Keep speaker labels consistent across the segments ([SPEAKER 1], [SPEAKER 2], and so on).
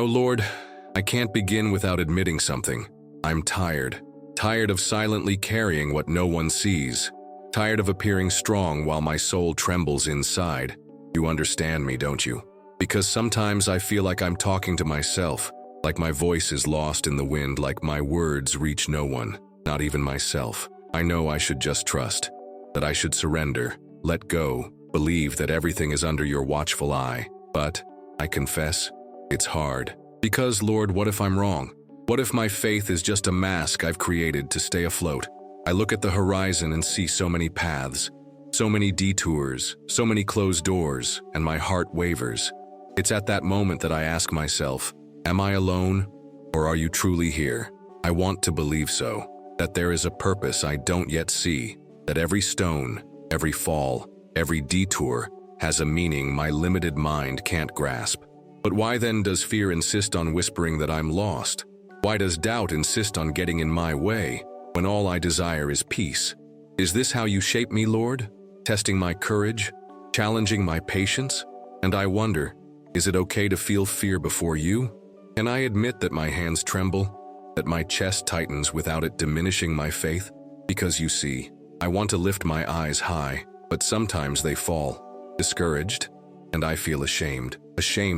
[SPEAKER 1] Lord, I can't begin without admitting something. I'm tired. Tired of silently carrying what no one sees. Tired of appearing strong while my soul trembles inside. You understand me, don't you? Because sometimes I feel like I'm talking to myself, like my voice is lost in the wind, like my words reach no one, not even myself. I know I should just trust, that I should surrender, let go, believe that everything is under your watchful eye. But, I confess, it's hard. Because, Lord, what if I'm wrong? What if my faith is just a mask I've created to stay afloat? I look at the horizon and see so many paths, so many detours, so many closed doors, and my heart wavers. It's at that moment that I ask myself, am I alone, or are you truly here? I want to believe so, that there is a purpose I don't yet see, that every stone, every fall, every detour has a meaning my limited mind can't grasp. But why then does fear insist on whispering that I'm lost? Why does doubt insist on getting in my way when all I desire is peace? Is this how you shape me, Lord? Testing my courage? Challenging my patience? And I wonder, is it okay to feel fear before you? Can I admit that my hands tremble, that my chest tightens without it diminishing my faith? Because you see, I want to lift my eyes high, but sometimes they fall, discouraged, and I feel ashamed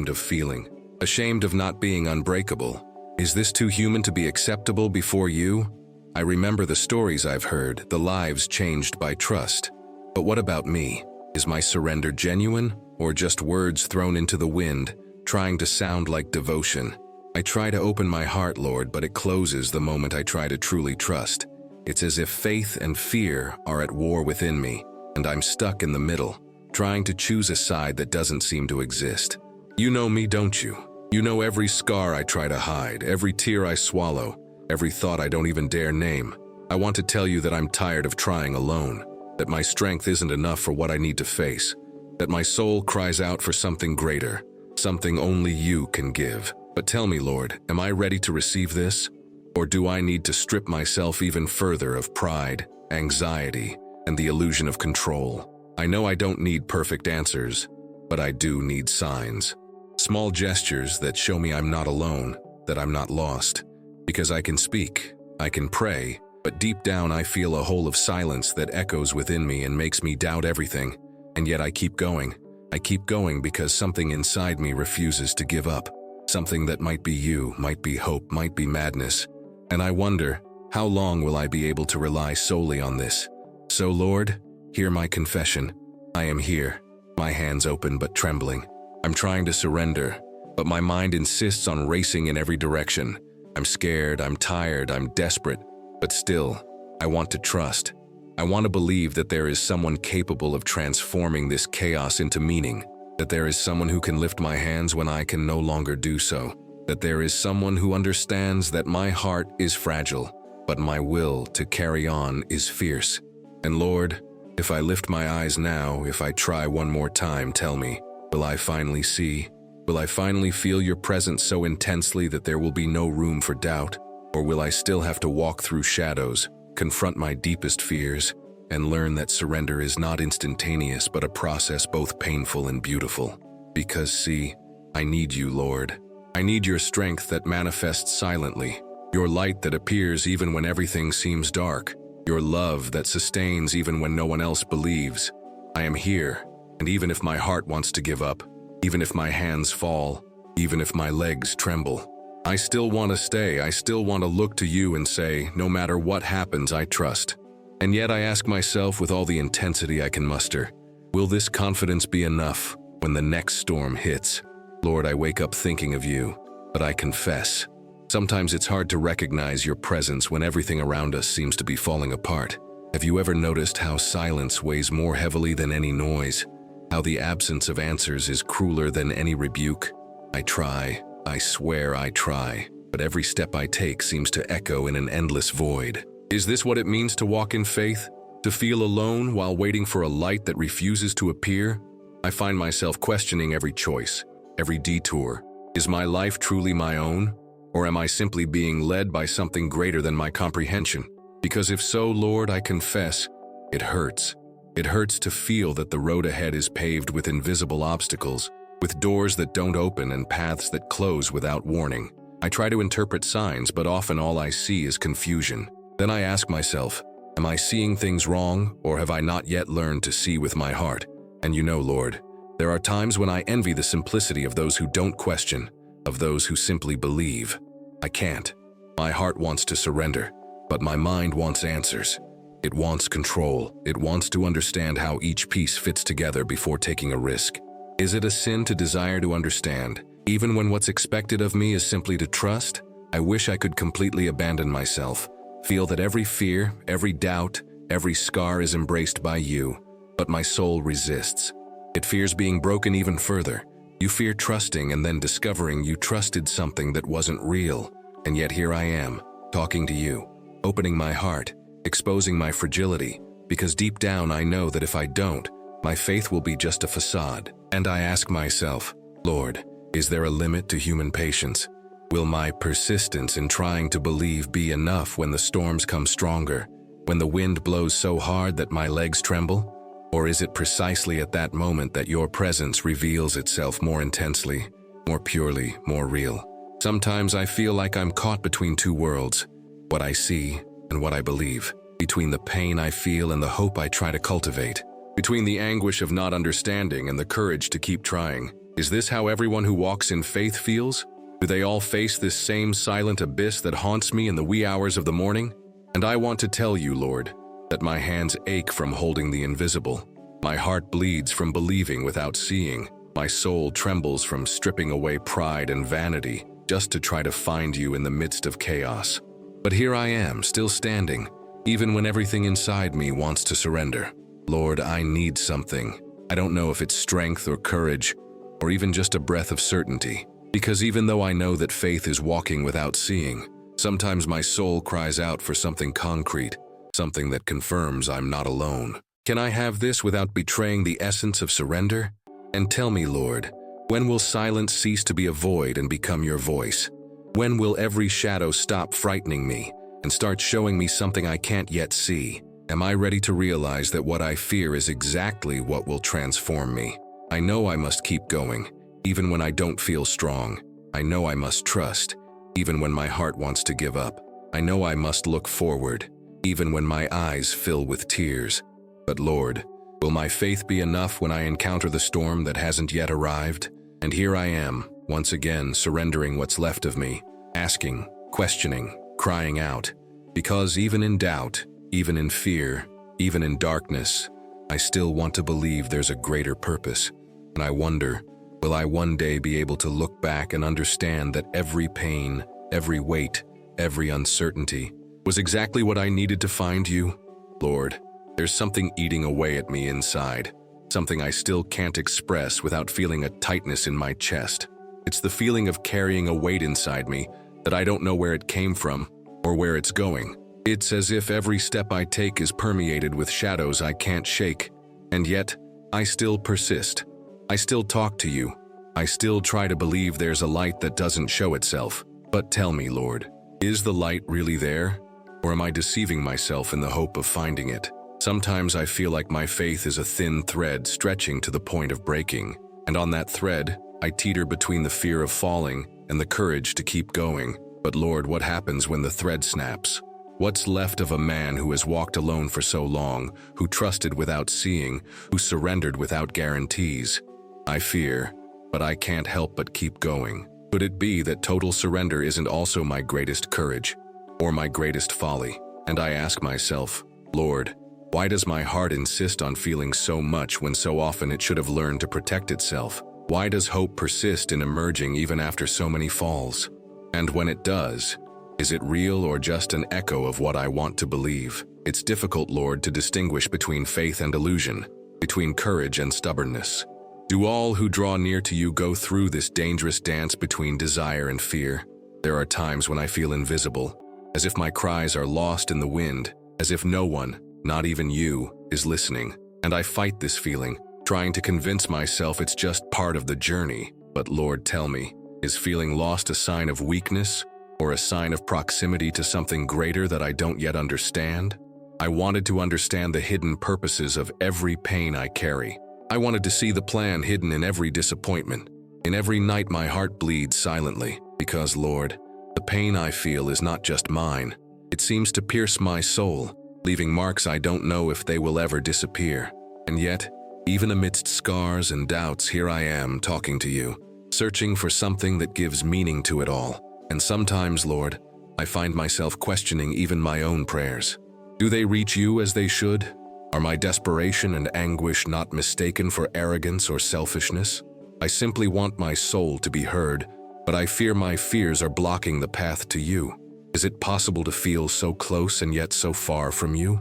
[SPEAKER 1] of feeling, ashamed of not being unbreakable. Is this too human to be acceptable before you? I remember the stories I've heard, the lives changed by trust. But what about me? Is my surrender genuine, or just words thrown into the wind, trying to sound like devotion? I try to open my heart, Lord, but it closes the moment I try to truly trust. It's as if faith and fear are at war within me, and I'm stuck in the middle, trying to choose a side that doesn't seem to exist. You know me, don't you? You know every scar I try to hide, every tear I swallow, every thought I don't even dare name. I want to tell you that I'm tired of trying alone, that my strength isn't enough for what I need to face, that my soul cries out for something greater, something only you can give. But tell me, Lord, am I ready to receive this? Or do I need to strip myself even further of pride, anxiety, and the illusion of control? I know I don't need perfect answers, but I do need signs. Small gestures that show me I'm not alone, that I'm not lost. Because I can speak, I can pray, but deep down I feel a hole of silence that echoes within me and makes me doubt everything. And yet I keep going. I keep going because something inside me refuses to give up. Something that might be you, might be hope, might be madness. And I wonder, how long will I be able to rely solely on this? So Lord, hear my confession. I am here, my hands open but trembling. I'm trying to surrender, but my mind insists on racing in every direction. I'm scared, I'm tired, I'm desperate, but still, I want to trust. I want to believe that there is someone capable of transforming this chaos into meaning, that there is someone who can lift my hands when I can no longer do so, that there is someone who understands that my heart is fragile, but my will to carry on is fierce. And Lord, if I lift my eyes now, if I try one more time, tell me, will I finally see? Will I finally feel your presence so intensely that there will be no room for doubt? Or will I still have to walk through shadows, confront my deepest fears, and learn that surrender is not instantaneous but a process both painful and beautiful? Because see, I need you, Lord. I need your strength that manifests silently, your light that appears even when everything seems dark, your love that sustains even when no one else believes. I am here, and even if my heart wants to give up, even if my hands fall, even if my legs tremble, I still want to stay. I still want to look to you and say, no matter what happens, I trust. And yet I ask myself with all the intensity I can muster, will this confidence be enough when the next storm hits? Lord, I wake up thinking of you, but I confess, sometimes it's hard to recognize your presence when everything around us seems to be falling apart. Have you ever noticed how silence weighs more heavily than any noise? How the absence of answers is crueler than any rebuke? I try, I swear I try, but every step I take seems to echo in an endless void. Is this what it means to walk in faith? To feel alone while waiting for a light that refuses to appear? I find myself questioning every choice, every detour. Is my life truly my own? Or am I simply being led by something greater than my comprehension? Because if so, Lord, I confess, it hurts. It hurts to feel that the road ahead is paved with invisible obstacles, with doors that don't open and paths that close without warning. I try to interpret signs, but often all I see is confusion. Then I ask myself, am I seeing things wrong, or have I not yet learned to see with my heart? And you know, Lord, there are times when I envy the simplicity of those who don't question, of those who simply believe. I can't. My heart wants to surrender, but my mind wants answers. It wants control. It wants to understand how each piece fits together before taking a risk. Is it a sin to desire to understand, even when what's expected of me is simply to trust? I wish I could completely abandon myself, feel that every fear, every doubt, every scar is embraced by you, but my soul resists. It fears being broken even further. You fear trusting and then discovering you trusted something that wasn't real. And yet here I am, talking to you, opening my heart, exposing my fragility, because deep down I know that if I don't, my faith will be just a facade. And I ask myself, Lord, is there a limit to human patience? Will my persistence in trying to believe be enough when the storms come stronger, when the wind blows so hard that my legs tremble? Or is it precisely at that moment that your presence reveals itself more intensely, more purely, more real? Sometimes I feel like I'm caught between two worlds, what I see and what I believe, between the pain I feel and the hope I try to cultivate, between the anguish of not understanding and the courage to keep trying. Is this how everyone who walks in faith feels? Do they all face this same silent abyss that haunts me in the wee hours of the morning? And I want to tell you, Lord, that my hands ache from holding the invisible. My heart bleeds from believing without seeing. My soul trembles from stripping away pride and vanity just to try to find you in the midst of chaos. But here I am, still standing, even when everything inside me wants to surrender. Lord, I need something. I don't know if it's strength or courage, or even just a breath of certainty. Because even though I know that faith is walking without seeing, sometimes my soul cries out for something concrete, something that confirms I'm not alone. Can I have this without betraying the essence of surrender? And tell me, Lord, when will silence cease to be a void and become your voice? When will every shadow stop frightening me and start showing me something I can't yet see? Am I ready to realize that what I fear is exactly what will transform me? I know I must keep going, even when I don't feel strong. I know I must trust, even when my heart wants to give up. I know I must look forward, even when my eyes fill with tears. But Lord, will my faith be enough when I encounter the storm that hasn't yet arrived? And here I am, once again surrendering what's left of me, asking, questioning, crying out. Because even in doubt, even in fear, even in darkness, I still want to believe there's a greater purpose. And I wonder, will I one day be able to look back and understand that every pain, every weight, every uncertainty was exactly what I needed to find you? Lord, there's something eating away at me inside, something I still can't express without feeling a tightness in my chest. It's the feeling of carrying a weight inside me that I don't know where it came from or where it's going. It's as if every step I take is permeated with shadows I can't shake, and yet I still persist. I still talk to you. I still try to believe there's a light that doesn't show itself. But tell me, Lord, is the light really there? Or am I deceiving myself in the hope of finding it? Sometimes I feel like my faith is a thin thread stretching to the point of breaking, and on that thread, I teeter between the fear of falling and the courage to keep going. But Lord, what happens when the thread snaps? What's left of a man who has walked alone for so long, who trusted without seeing, who surrendered without guarantees? I fear, but I can't help but keep going. Could it be that total surrender isn't also my greatest courage, or my greatest folly? And I ask myself, Lord, why does my heart insist on feeling so much when so often it should have learned to protect itself? Why does hope persist in emerging even after so many falls? And when it does, is it real or just an echo of what I want to believe? It's difficult, Lord, to distinguish between faith and illusion, between courage and stubbornness. Do all who draw near to you go through this dangerous dance between desire and fear? There are times when I feel invisible, as if my cries are lost in the wind, as if no one, not even you, is listening. And I fight this feeling, trying to convince myself it's just part of the journey. But Lord, tell me, is feeling lost a sign of weakness or a sign of proximity to something greater that I don't yet understand? I wanted to understand the hidden purposes of every pain I carry, I wanted to see the plan hidden in every disappointment. In every night my heart bleeds silently, because, Lord, the pain I feel is not just mine. It seems to pierce my soul, leaving marks I don't know if they will ever disappear. And yet, even amidst scars and doubts, here I am talking to you, searching for something that gives meaning to it all. And sometimes, Lord, I find myself questioning even my own prayers. Do they reach you as they should? Are my desperation and anguish not mistaken for arrogance or selfishness? I simply want my soul to be heard, but I fear my fears are blocking the path to you. Is it possible to feel so close and yet so far from you?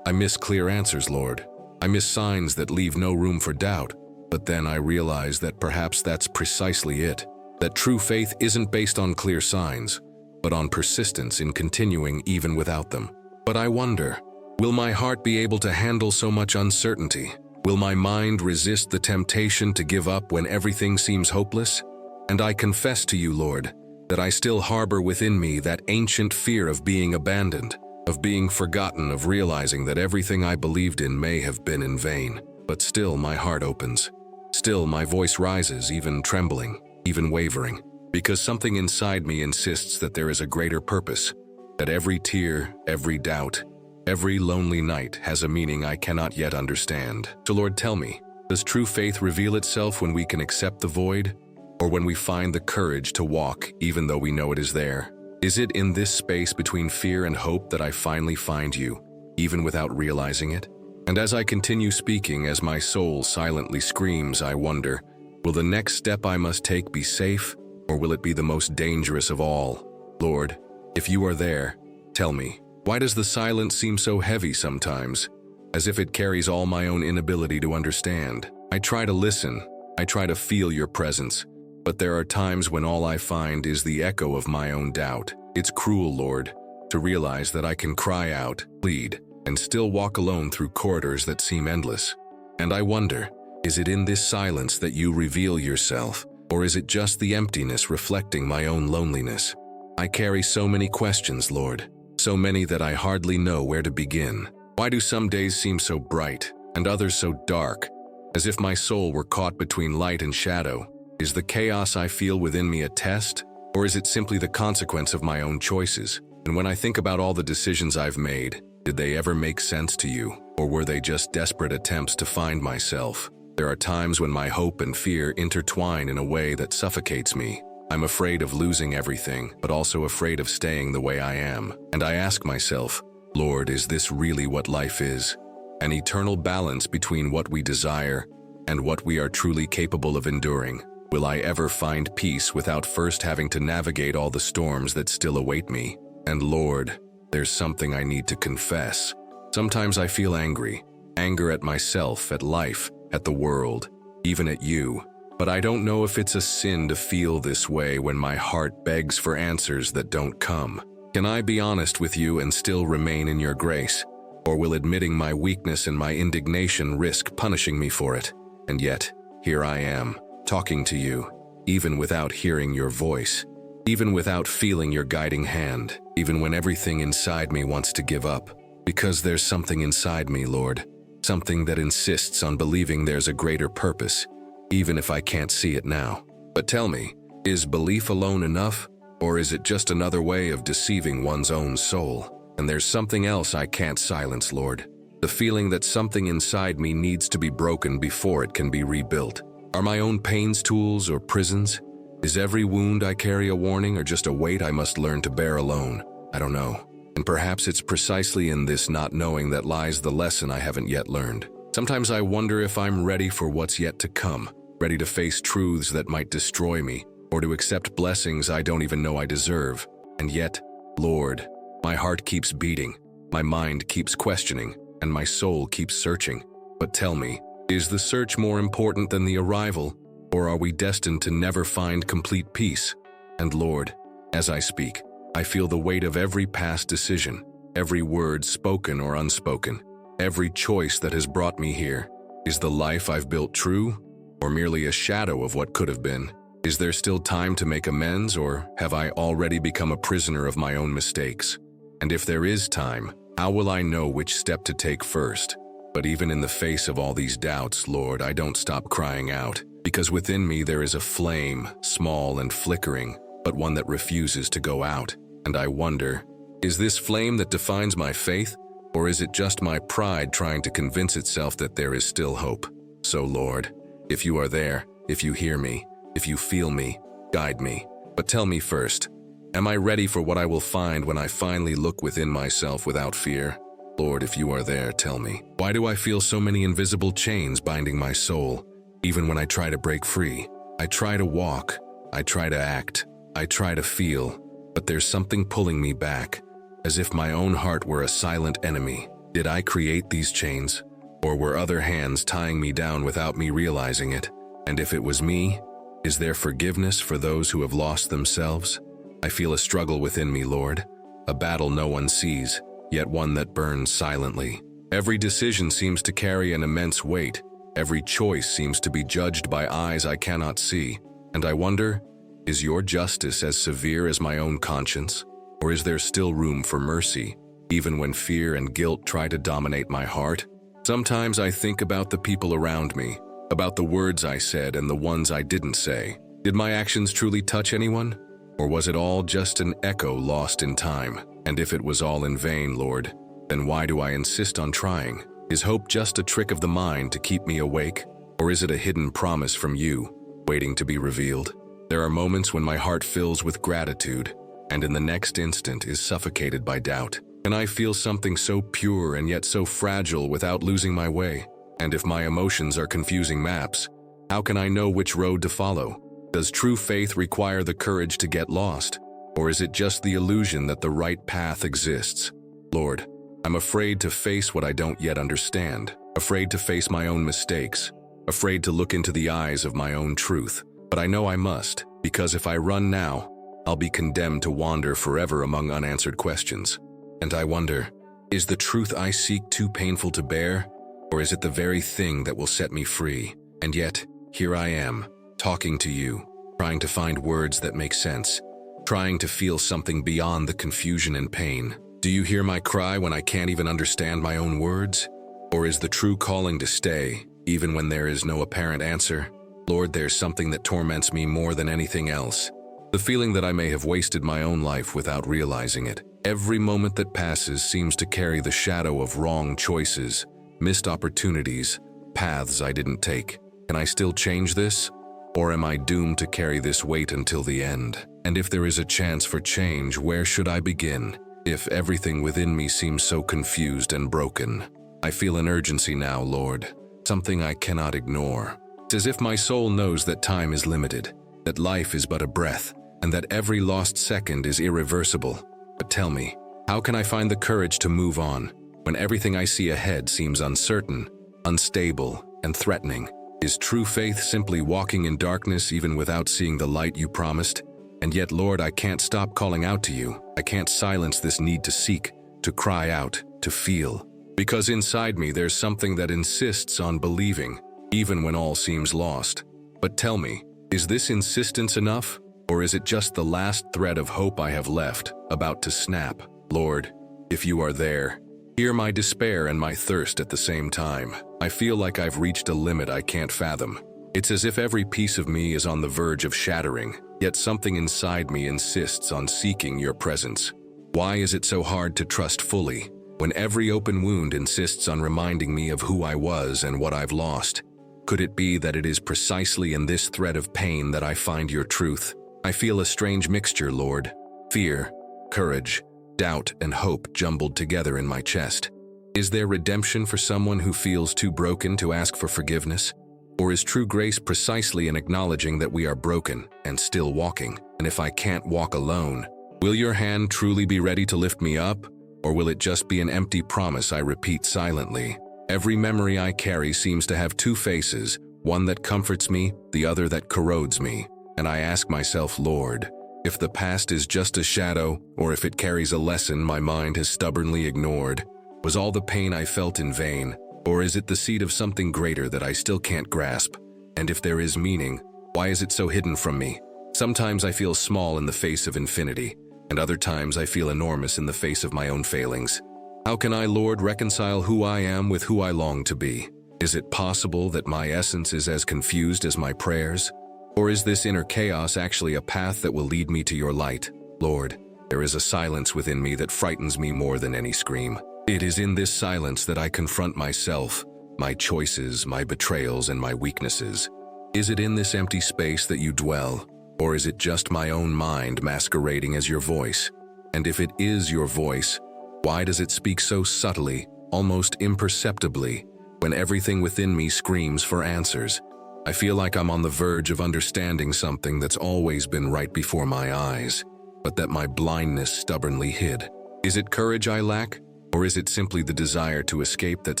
[SPEAKER 1] I miss clear answers, Lord. I miss signs that leave no room for doubt. But then I realize that perhaps that's precisely it. That true faith isn't based on clear signs, but on persistence in continuing even without them. But I wonder, will my heart be able to handle so much uncertainty? Will my mind resist the temptation to give up when everything seems hopeless? And I confess to you, Lord, that I still harbor within me that ancient fear of being abandoned, of being forgotten, of realizing that everything I believed in may have been in vain. But still my heart opens. Still my voice rises, even trembling, even wavering, because something inside me insists that there is a greater purpose, that every tear, every doubt, every lonely night has a meaning I cannot yet understand. So Lord, tell me, does true faith reveal itself when we can accept the void, or when we find the courage to walk even though we know it is there? Is it in this space between fear and hope that I finally find you, even without realizing it? And as I continue speaking, as my soul silently screams, I wonder, will the next step I must take be safe, or will it be the most dangerous of all? Lord, if you are there, tell me, why does the silence seem so heavy sometimes, as if it carries all my own inability to understand? I try to listen, I try to feel your presence, but there are times when all I find is the echo of my own doubt. It's cruel, Lord, to realize that I can cry out, plead, and still walk alone through corridors that seem endless. And I wonder, is it in this silence that you reveal yourself, or is it just the emptiness reflecting my own loneliness? I carry so many questions, Lord, so many that I hardly know where to begin. Why do some days seem so bright, and others so dark, as if my soul were caught between light and shadow? Is the chaos I feel within me a test, or is it simply the consequence of my own choices? And when I think about all the decisions I've made, did they ever make sense to you, or were they just desperate attempts to find myself? There are times when my hope and fear intertwine in a way that suffocates me. I'm afraid of losing everything, but also afraid of staying the way I am. And I ask myself, Lord, is this really what life is? An eternal balance between what we desire and what we are truly capable of enduring? Will I ever find peace without first having to navigate all the storms that still await me? And Lord, there's something I need to confess. Sometimes I feel angry. Anger at myself, at life, at the world, even at you. But I don't know if it's a sin to feel this way when my heart begs for answers that don't come. Can I be honest with you and still remain in your grace? Or will admitting my weakness and my indignation risk punishing me for it? And yet, here I am, talking to you, even without hearing your voice, even without feeling your guiding hand, even when everything inside me wants to give up. Because there's something inside me, Lord, something that insists on believing there's a greater purpose, even if I can't see it now. But tell me, is belief alone enough, or is it just another way of deceiving one's own soul? And there's something else I can't silence, Lord, the feeling that something inside me needs to be broken before it can be rebuilt. Are my own pains tools or prisons? Is every wound I carry a warning or just a weight I must learn to bear alone? I don't know. And perhaps it's precisely in this not knowing that lies the lesson I haven't yet learned. Sometimes I wonder if I'm ready for what's yet to come, ready to face truths that might destroy me, or to accept blessings I don't even know I deserve. And yet, Lord, my heart keeps beating, my mind keeps questioning, and my soul keeps searching. But tell me, is the search more important than the arrival, or are we destined to never find complete peace? And Lord, as I speak, I feel the weight of every past decision, every word spoken or unspoken, every choice that has brought me here. Is the life I've built true, or merely a shadow of what could have been? Is there still time to make amends, or have I already become a prisoner of my own mistakes? And if there is time, how will I know which step to take first? But even in the face of all these doubts, Lord, I don't stop crying out, because within me there is a flame, small and flickering, but one that refuses to go out. And I wonder, is this flame that defines my faith, or is it just my pride trying to convince itself that there is still hope? So Lord, if you are there, if you hear me, if you feel me, guide me. But tell me first, am I ready for what I will find when I finally look within myself without fear? Lord, if you are there, tell me, why do I feel so many invisible chains binding my soul? Even when I try to break free, I try to walk, I try to act, I try to feel, but there's something pulling me back, as if my own heart were a silent enemy. Did I create these chains? Or were other hands tying me down without me realizing it? And if it was me, is there forgiveness for those who have lost themselves? I feel a struggle within me, Lord, a battle no one sees, yet one that burns silently. Every decision seems to carry an immense weight. Every choice seems to be judged by eyes I cannot see. And I wonder, is your justice as severe as my own conscience? Or is there still room for mercy, even when fear and guilt try to dominate my heart? Sometimes I think about the people around me, about the words I said and the ones I didn't say. Did my actions truly touch anyone? Or was it all just an echo lost in time? And if it was all in vain, Lord, then why do I insist on trying? Is hope just a trick of the mind to keep me awake? Or is it a hidden promise from you, waiting to be revealed? There are moments when my heart fills with gratitude, and in the next instant is suffocated by doubt. And I feel something so pure and yet so fragile without losing my way. And if my emotions are confusing maps, how can I know which road to follow? Does true faith require the courage to get lost? Or is it just the illusion that the right path exists? Lord, I'm afraid to face what I don't yet understand, afraid to face my own mistakes, afraid to look into the eyes of my own truth. But I know I must, because if I run now, I'll be condemned to wander forever among unanswered questions. And I wonder, is the truth I seek too painful to bear? Or is it the very thing that will set me free? And yet, here I am, talking to you, trying to find words that make sense, trying to feel something beyond the confusion and pain. Do you hear my cry when I can't even understand my own words? Or is the true calling to stay, even when there is no apparent answer? Lord, there's something that torments me more than anything else. The feeling that I may have wasted my own life without realizing it. Every moment that passes seems to carry the shadow of wrong choices, missed opportunities, paths I didn't take. Can I still change this? Or am I doomed to carry this weight until the end? And if there is a chance for change, where should I begin? If everything within me seems so confused and broken, I feel an urgency now, Lord, something I cannot ignore. It's as if my soul knows that time is limited, that life is but a breath, and that every lost second is irreversible. But tell me, how can I find the courage to move on when everything I see ahead seems uncertain, unstable, and threatening? Is true faith simply walking in darkness even without seeing the light you promised? And yet, Lord, I can't stop calling out to you. I can't silence this need to seek, to cry out, to feel. Because inside me there's something that insists on believing, even when all seems lost. But tell me, is this insistence enough? Or is it just the last thread of hope I have left, about to snap? Lord, if you are there, hear my despair and my thirst at the same time. I feel like I've reached a limit I can't fathom. It's as if every piece of me is on the verge of shattering, yet something inside me insists on seeking your presence. Why is it so hard to trust fully, when every open wound insists on reminding me of who I was and what I've lost? Could it be that it is precisely in this thread of pain that I find your truth? I feel a strange mixture, Lord. Fear, courage, doubt, and hope jumbled together in my chest. Is there redemption for someone who feels too broken to ask for forgiveness? Or is true grace precisely in acknowledging that we are broken and still walking? And if I can't walk alone, will your hand truly be ready to lift me up? Or will it just be an empty promise I repeat silently? Every memory I carry seems to have two faces, one that comforts me, the other that corrodes me. And I ask myself, Lord, if the past is just a shadow, or if it carries a lesson my mind has stubbornly ignored, was all the pain I felt in vain? Or is it the seed of something greater that I still can't grasp? And if there is meaning, why is it so hidden from me? Sometimes I feel small in the face of infinity, and other times I feel enormous in the face of my own failings. How can I, Lord, reconcile who I am with who I long to be? Is it possible that my essence is as confused as my prayers? Or is this inner chaos actually a path that will lead me to your light? Lord, there is a silence within me that frightens me more than any scream. It is in this silence that I confront myself, my choices, my betrayals, and my weaknesses. Is it in this empty space that you dwell, or is it just my own mind masquerading as your voice? And if it is your voice, why does it speak so subtly, almost imperceptibly, when everything within me screams for answers? I feel like I'm on the verge of understanding something that's always been right before my eyes, but that my blindness stubbornly hid. Is it courage I lack, or is it simply the desire to escape that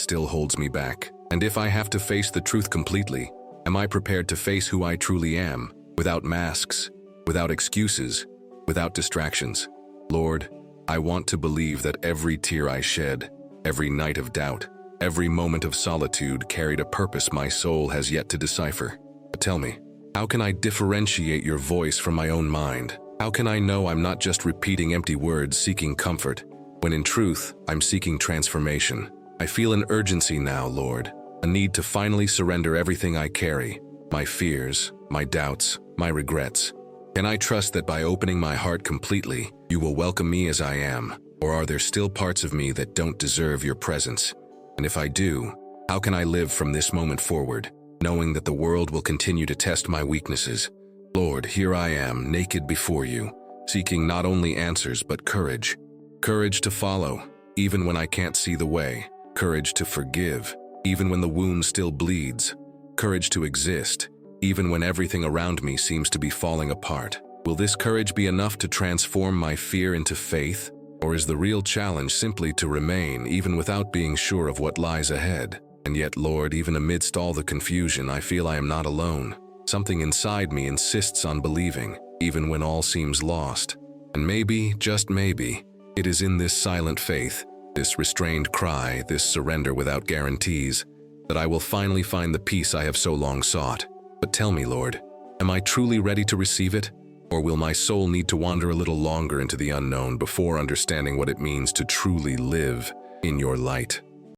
[SPEAKER 1] still holds me back? And if I have to face the truth completely, am I prepared to face who I truly am, without masks, without excuses, without distractions? Lord, I want to believe that every tear I shed, every night of doubt, every moment of solitude carried a purpose my soul has yet to decipher. But tell me, how can I differentiate your voice from my own mind? How can I know I'm not just repeating empty words seeking comfort, when in truth, I'm seeking transformation? I feel an urgency now, Lord, a need to finally surrender everything I carry, my fears, my doubts, my regrets. Can I trust that by opening my heart completely, you will welcome me as I am? Or are there still parts of me that don't deserve your presence? And if I do, how can I live from this moment forward, knowing that the world will continue to test my weaknesses? Lord, here I am, naked before you, seeking not only answers but courage. Courage to follow, even when I can't see the way. Courage to forgive, even when the wound still bleeds. Courage to exist, even when everything around me seems to be falling apart. Will this courage be enough to transform my fear into faith? Or is the real challenge simply to remain, even without being sure of what lies ahead? And yet, Lord, even amidst all the confusion, I feel I am not alone. Something inside me insists on believing, even when all seems lost. And maybe, just maybe, it is in this silent faith, this restrained cry, this surrender without guarantees, that I will finally find the peace I have so long sought. But tell me, Lord, am I truly ready to receive it? Or will my soul need to wander a little longer into the unknown before understanding what it means to truly live in your light?